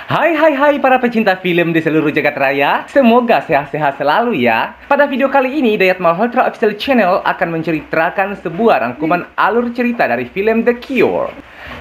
Hai para pecinta film di seluruh jagat raya. Semoga sehat-sehat selalu ya. Pada video kali ini, Dayat Malhotra Official Channel akan menceritakan sebuah rangkuman alur cerita dari film The Cure,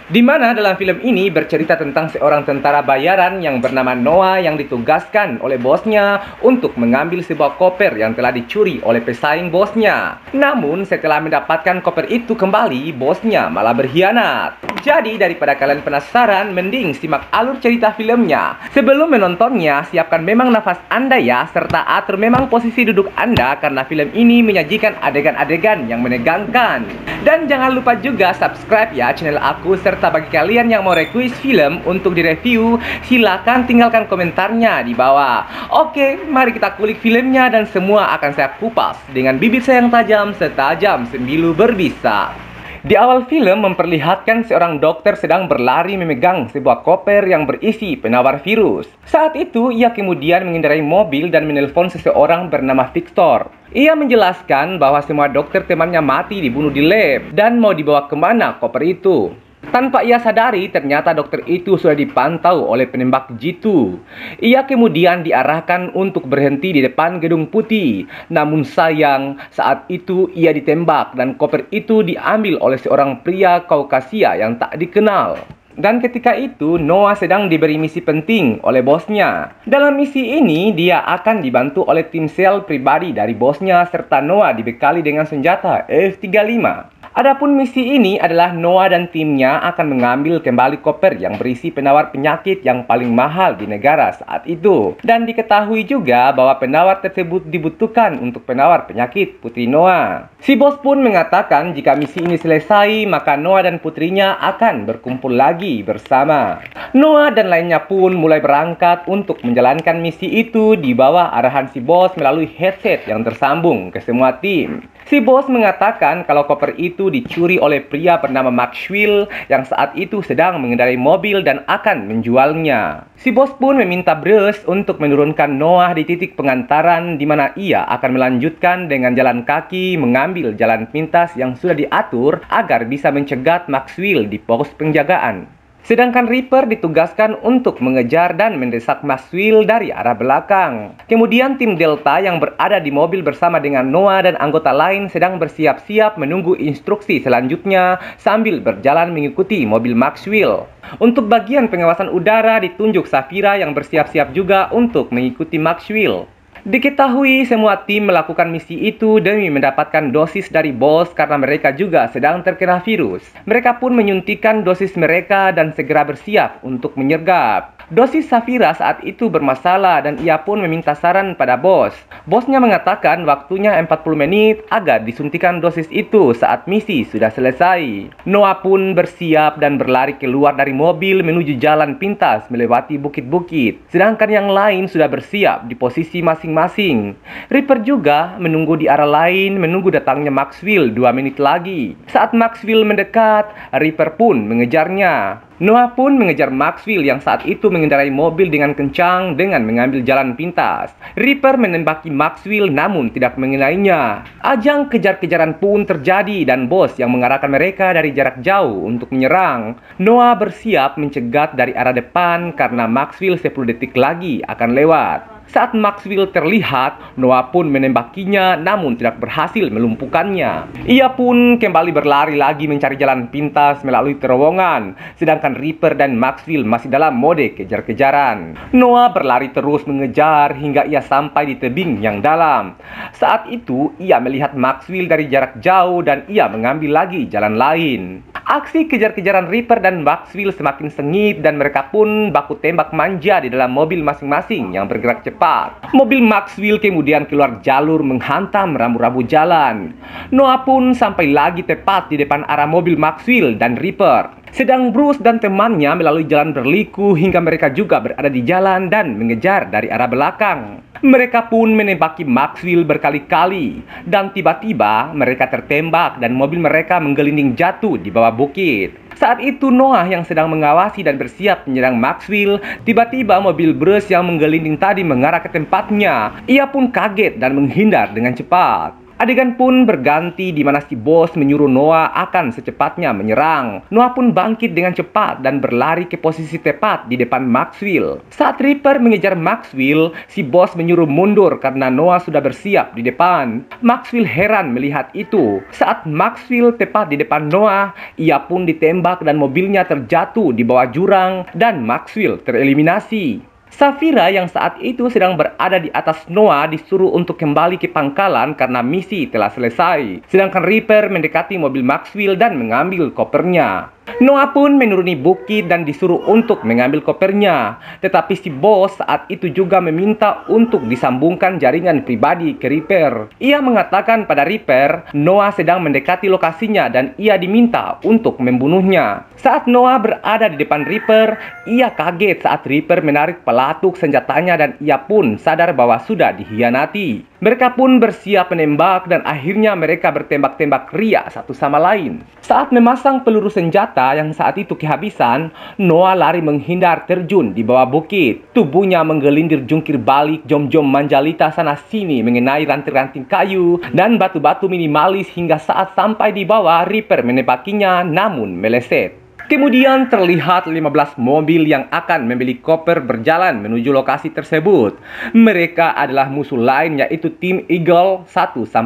di mana dalam film ini bercerita tentang seorang tentara bayaran yang bernama Noah yang ditugaskan oleh bosnya untuk mengambil sebuah koper yang telah dicuri oleh pesaing bosnya. Namun setelah mendapatkan koper itu kembali, bosnya malah berkhianat. Jadi daripada kalian penasaran, mending simak alur cerita filmnya. Sebelum menontonnya, siapkan memang nafas Anda ya, serta atur memang posisi duduk Anda karena film ini menyajikan adegan-adegan yang menegangkan. Dan jangan lupa juga subscribe ya channel aku, serta bagi kalian yang mau request film untuk direview, silakan tinggalkan komentarnya di bawah. Oke, mari kita kulik filmnya dan semua akan saya kupas dengan bibir saya yang tajam setajam sembilu berbisa. Di awal film memperlihatkan seorang dokter sedang berlari memegang sebuah koper yang berisi penawar virus. Saat itu, ia kemudian mengendarai mobil dan menelpon seseorang bernama Victor. Ia menjelaskan bahwa semua dokter temannya mati dibunuh di lab dan mau dibawa kemana koper itu. Tanpa ia sadari, ternyata dokter itu sudah dipantau oleh penembak jitu. Ia kemudian diarahkan untuk berhenti di depan gedung putih. Namun sayang, saat itu ia ditembak dan koper itu diambil oleh seorang pria Kaukasia yang tak dikenal. Dan ketika itu, Noah sedang diberi misi penting oleh bosnya. Dalam misi ini, dia akan dibantu oleh tim sel pribadi dari bosnya, serta Noah dibekali dengan senjata F-35. Adapun misi ini adalah Noah dan timnya akan mengambil kembali koper yang berisi penawar penyakit yang paling mahal di negara saat itu. Dan diketahui juga bahwa penawar tersebut dibutuhkan untuk penawar penyakit putri Noah. Si bos pun mengatakan jika misi ini selesai, maka Noah dan putrinya akan berkumpul lagi bersama. Noah dan lainnya pun mulai berangkat untuk menjalankan misi itu di bawah arahan si bos melalui headset yang tersambung ke semua tim. Si bos mengatakan kalau koper itu dicuri oleh pria bernama Maxwell yang saat itu sedang mengendarai mobil dan akan menjualnya. Si bos pun meminta Bruce untuk menurunkan Noah di titik pengantaran di mana ia akan melanjutkan dengan jalan kaki mengambil jalan pintas yang sudah diatur agar bisa mencegat Maxwell di pos penjagaan. Sedangkan Reaper ditugaskan untuk mengejar dan mendesak Maxwell dari arah belakang. Kemudian tim Delta yang berada di mobil bersama dengan Noah dan anggota lain sedang bersiap-siap menunggu instruksi selanjutnya sambil berjalan mengikuti mobil Maxwell. Untuk bagian pengawasan udara ditunjuk Safira yang bersiap-siap juga untuk mengikuti Maxwell. Diketahui semua tim melakukan misi itu demi mendapatkan dosis dari bos karena mereka juga sedang terkena virus. Mereka pun menyuntikkan dosis mereka dan segera bersiap untuk menyergap. Dosis Safira saat itu bermasalah dan ia pun meminta saran pada bos. Bosnya mengatakan waktunya 40 menit agar disuntikan dosis itu saat misi sudah selesai. Noah pun bersiap dan berlari keluar dari mobil menuju jalan pintas melewati bukit-bukit. Sedangkan yang lain sudah bersiap di posisi masing-masing. Reaper juga menunggu di arah lain menunggu datangnya Maxwell 2 menit lagi. Saat Maxwell mendekat, Reaper pun mengejarnya. Noah pun mengejar Maxwell yang saat itu mengendarai mobil dengan kencang dengan mengambil jalan pintas. Reaper menembaki Maxwell namun tidak mengenainya. Ajang kejar-kejaran pun terjadi dan bos yang mengarahkan mereka dari jarak jauh untuk menyerang. Noah bersiap mencegat dari arah depan karena Maxwell 10 detik lagi akan lewat. Saat Maxwell terlihat, Noah pun menembakinya namun tidak berhasil melumpuhkannya. Ia pun kembali berlari lagi mencari jalan pintas melalui terowongan, sedangkan Reaper dan Maxwell masih dalam mode kejar-kejaran. Noah berlari terus mengejar hingga ia sampai di tebing yang dalam. Saat itu, ia melihat Maxwell dari jarak jauh dan ia mengambil lagi jalan lain. Aksi kejar-kejaran Reaper dan Maxwell semakin sengit dan mereka pun baku tembak manja di dalam mobil masing-masing yang bergerak cepat. Mobil Maxwell kemudian keluar jalur menghantam rambu-rambu jalan. Noah pun sampai lagi tepat di depan arah mobil Maxwell dan Reaper. Sedang Bruce dan temannya melalui jalan berliku hingga mereka juga berada di jalan dan mengejar dari arah belakang. Mereka pun menembaki Maxwell berkali-kali dan tiba-tiba mereka tertembak dan mobil mereka menggelinding jatuh di bawah bukit. Saat itu Noah yang sedang mengawasi dan bersiap menyerang Maxwell, tiba-tiba mobil Bruce yang menggelinding tadi mengarah ke tempatnya. Ia pun kaget dan menghindar dengan cepat. Adegan pun berganti di mana si bos menyuruh Noah akan secepatnya menyerang. Noah pun bangkit dengan cepat dan berlari ke posisi tepat di depan Maxwell. Saat Reaper mengejar Maxwell, si bos menyuruh mundur karena Noah sudah bersiap di depan. Maxwell heran melihat itu. Saat Maxwell tepat di depan Noah, ia pun ditembak dan mobilnya terjatuh di bawah jurang dan Maxwell tereliminasi. Safira yang saat itu sedang berada di atas Noah disuruh untuk kembali ke pangkalan karena misi telah selesai. Sedangkan Reaper mendekati mobil Maxwell dan mengambil kopernya. Noah pun menuruni bukit dan disuruh untuk mengambil kopernya. Tetapi si bos saat itu juga meminta untuk disambungkan jaringan pribadi ke Reaper. Ia mengatakan pada Reaper, Noah sedang mendekati lokasinya dan ia diminta untuk membunuhnya. Saat Noah berada di depan Reaper, ia kaget saat Reaper menarik pelatuk senjatanya dan ia pun sadar bahwa sudah dikhianati. Mereka pun bersiap menembak dan akhirnya mereka bertembak-tembak ria satu sama lain. Saat memasang peluru senjata yang saat itu kehabisan, Noah lari menghindar terjun di bawah bukit. Tubuhnya menggelindir jungkir balik jom-jom manjalita sana-sini mengenai ranting-ranting kayu dan batu-batu minimalis hingga saat sampai di bawah Reaper menembakinya namun meleset. Kemudian terlihat 15 mobil yang akan membeli koper berjalan menuju lokasi tersebut. Mereka adalah musuh lain yaitu tim Eagle 1-15.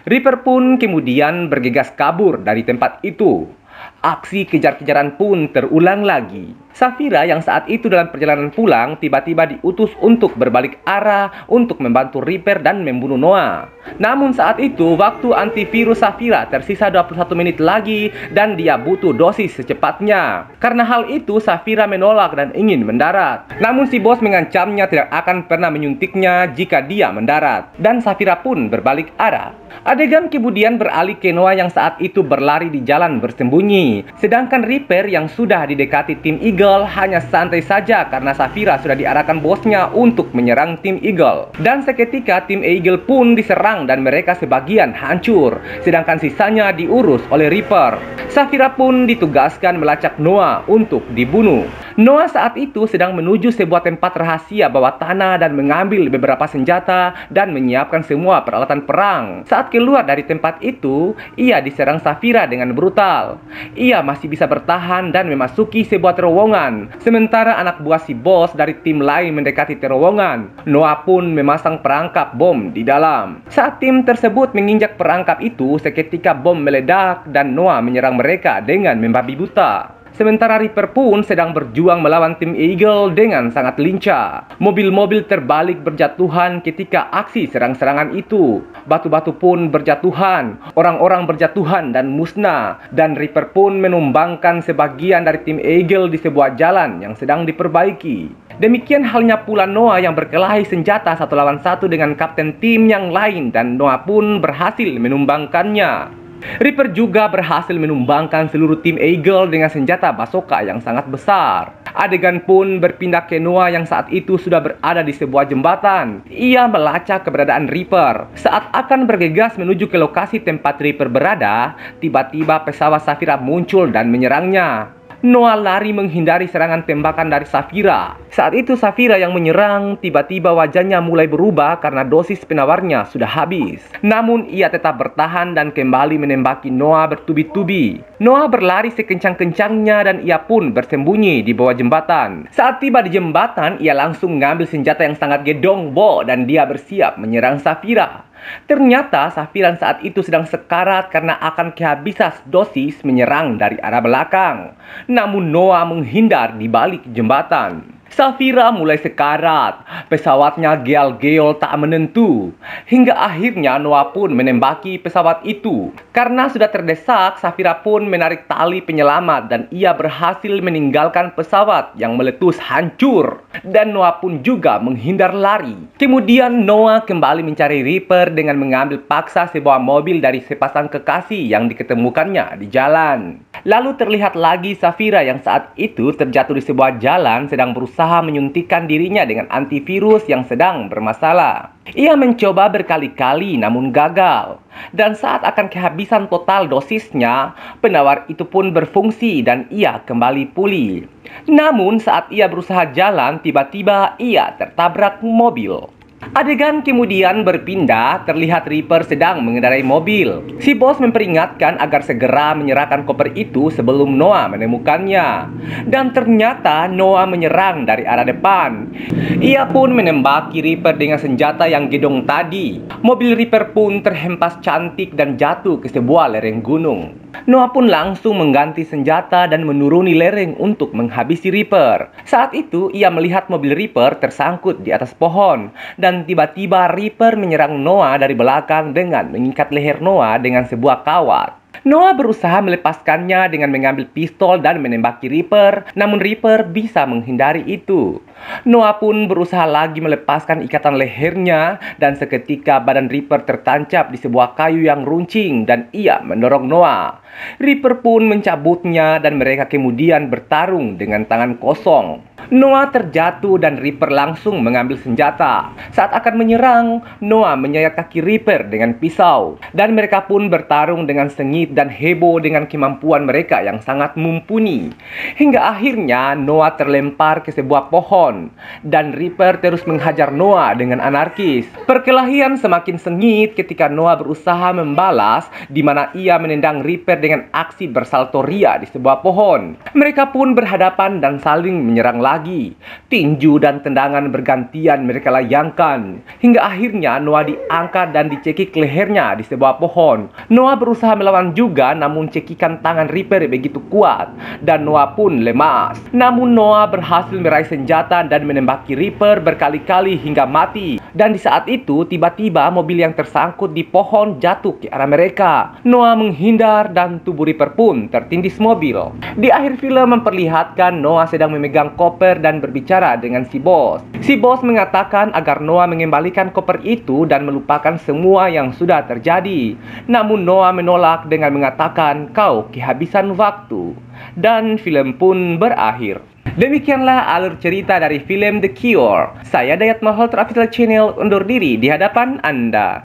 Reaper pun kemudian bergegas kabur dari tempat itu. Aksi kejar-kejaran pun terulang lagi. Safira yang saat itu dalam perjalanan pulang tiba-tiba diutus untuk berbalik arah untuk membantu Reaper dan membunuh Noah. Namun saat itu waktu antivirus Safira tersisa 21 menit lagi dan dia butuh dosis secepatnya. Karena hal itu Safira menolak dan ingin mendarat. Namun si bos mengancamnya tidak akan pernah menyuntiknya jika dia mendarat. Dan Safira pun berbalik arah. Adegan kemudian beralih ke Noah yang saat itu berlari di jalan bersembunyi. Sedangkan Reaper yang sudah didekati tim Eagle hanya santai saja karena Safira sudah diarahkan bosnya untuk menyerang tim Eagle. Dan seketika tim Eagle pun diserang dan mereka sebagian hancur. Sedangkan sisanya diurus oleh Reaper. Safira pun ditugaskan melacak Noah untuk dibunuh. Noah saat itu sedang menuju sebuah tempat rahasia bawah tanah dan mengambil beberapa senjata dan menyiapkan semua peralatan perang. Saat keluar dari tempat itu, ia diserang Safira dengan brutal. Ia masih bisa bertahan dan memasuki sebuah terowongan. Sementara anak buah si bos dari tim lain mendekati terowongan. Noah pun memasang perangkap bom di dalam. Saat tim tersebut menginjak perangkap itu, seketika bom meledak dan Noah menyerang mereka dengan membabi buta. Sementara Reaper pun sedang berjuang melawan tim Eagle dengan sangat lincah. Mobil-mobil terbalik berjatuhan ketika aksi serang-serangan itu. Batu-batu pun berjatuhan, orang-orang berjatuhan dan musnah. Dan Reaper pun menumbangkan sebagian dari tim Eagle di sebuah jalan yang sedang diperbaiki. Demikian halnya pula Noah yang berkelahi senjata 1 lawan 1 dengan kapten tim yang lain dan Noah pun berhasil menumbangkannya. Reaper juga berhasil menumbangkan seluruh tim Eagle dengan senjata bazooka yang sangat besar. Adegan pun berpindah ke Noah yang saat itu sudah berada di sebuah jembatan. Ia melacak keberadaan Reaper. Saat akan bergegas menuju ke lokasi tempat Reaper berada, tiba-tiba pesawat Safira muncul dan menyerangnya. Noah lari menghindari serangan tembakan dari Safira. Saat itu Safira yang menyerang, tiba-tiba wajahnya mulai berubah karena dosis penawarnya sudah habis. Namun ia tetap bertahan dan kembali menembaki Noah bertubi-tubi. Noah berlari sekencang-kencangnya dan ia pun bersembunyi di bawah jembatan. Saat tiba di jembatan, ia langsung mengambil senjata yang sangat gedong dan dia bersiap menyerang Safira. Ternyata Safira saat itu sedang sekarat karena akan kehabisan dosis menyerang dari arah belakang. Namun Noah menghindar di balik jembatan. Safira mulai sekarat, pesawatnya geol-geol tak menentu. Hingga akhirnya Noah pun menembaki pesawat itu. Karena sudah terdesak, Safira pun menarik tali penyelamat dan ia berhasil meninggalkan pesawat yang meletus hancur. Dan Noah pun juga menghindar lari. Kemudian Noah kembali mencari Reaper dengan mengambil paksa sebuah mobil dari sepasang kekasih yang diketemukannya di jalan. Lalu terlihat lagi Safira yang saat itu terjatuh di sebuah jalan sedang berusaha menyuntikkan dirinya dengan antivirus yang sedang bermasalah. Ia mencoba berkali-kali namun gagal. Dan saat akan kehabisan total dosisnya, penawar itu pun berfungsi dan ia kembali pulih. Namun saat ia berusaha jalan, tiba-tiba ia tertabrak mobil. Adegan kemudian berpindah, terlihat Reaper sedang mengendarai mobil. Si bos memperingatkan agar segera menyerahkan koper itu sebelum Noah menemukannya. Dan ternyata Noah menyerang dari arah depan. Ia pun menembaki Reaper dengan senjata yang gedong tadi. Mobil Reaper pun terhempas cantik dan jatuh ke sebuah lereng gunung. Noah pun langsung mengganti senjata dan menuruni lereng untuk menghabisi Reaper. Saat itu, ia melihat mobil Reaper tersangkut di atas pohon. Dan tiba-tiba Reaper menyerang Noah dari belakang dengan mengikat leher Noah dengan sebuah kawat. Noah berusaha melepaskannya dengan mengambil pistol dan menembaki Reaper, namun Reaper bisa menghindari itu. Noah pun berusaha lagi melepaskan ikatan lehernya, dan seketika badan Reaper tertancap di sebuah kayu yang runcing dan ia mendorong Noah. Reaper pun mencabutnya dan mereka kemudian bertarung dengan tangan kosong. Noah terjatuh dan Reaper langsung mengambil senjata. Saat akan menyerang, Noah menyayat kaki Reaper dengan pisau. Dan mereka pun bertarung dengan sengit dan heboh dengan kemampuan mereka yang sangat mumpuni. Hingga akhirnya Noah terlempar ke sebuah pohon. Dan Reaper terus menghajar Noah dengan anarkis. Perkelahian semakin sengit ketika Noah berusaha membalas, di mana ia menendang Reaper dengan aksi bersalto ria di sebuah pohon. Mereka pun berhadapan dan saling menyerang lagi. Tinju dan tendangan bergantian mereka layangkan. Hingga akhirnya Noah diangkat dan dicekik lehernya di sebuah pohon. Noah berusaha melawan juga, namun cekikan tangan Reaper begitu kuat. Dan Noah pun lemas. Namun Noah berhasil meraih senjata dan menembaki Reaper berkali-kali hingga mati. Dan di saat itu, tiba-tiba mobil yang tersangkut di pohon jatuh ke arah mereka. Noah menghindar dan tubuh Reaper pun tertindis mobil. Di akhir film memperlihatkan Noah sedang memegang koper dan berbicara dengan si bos. Si bos mengatakan agar Noah mengembalikan koper itu dan melupakan semua yang sudah terjadi. Namun Noah menolak dengan mengatakan, "Kau kehabisan waktu." Dan film pun berakhir. Demikianlah alur cerita dari film The Cure. Saya Dayat Malhotra Official Channel undur diri di hadapan Anda.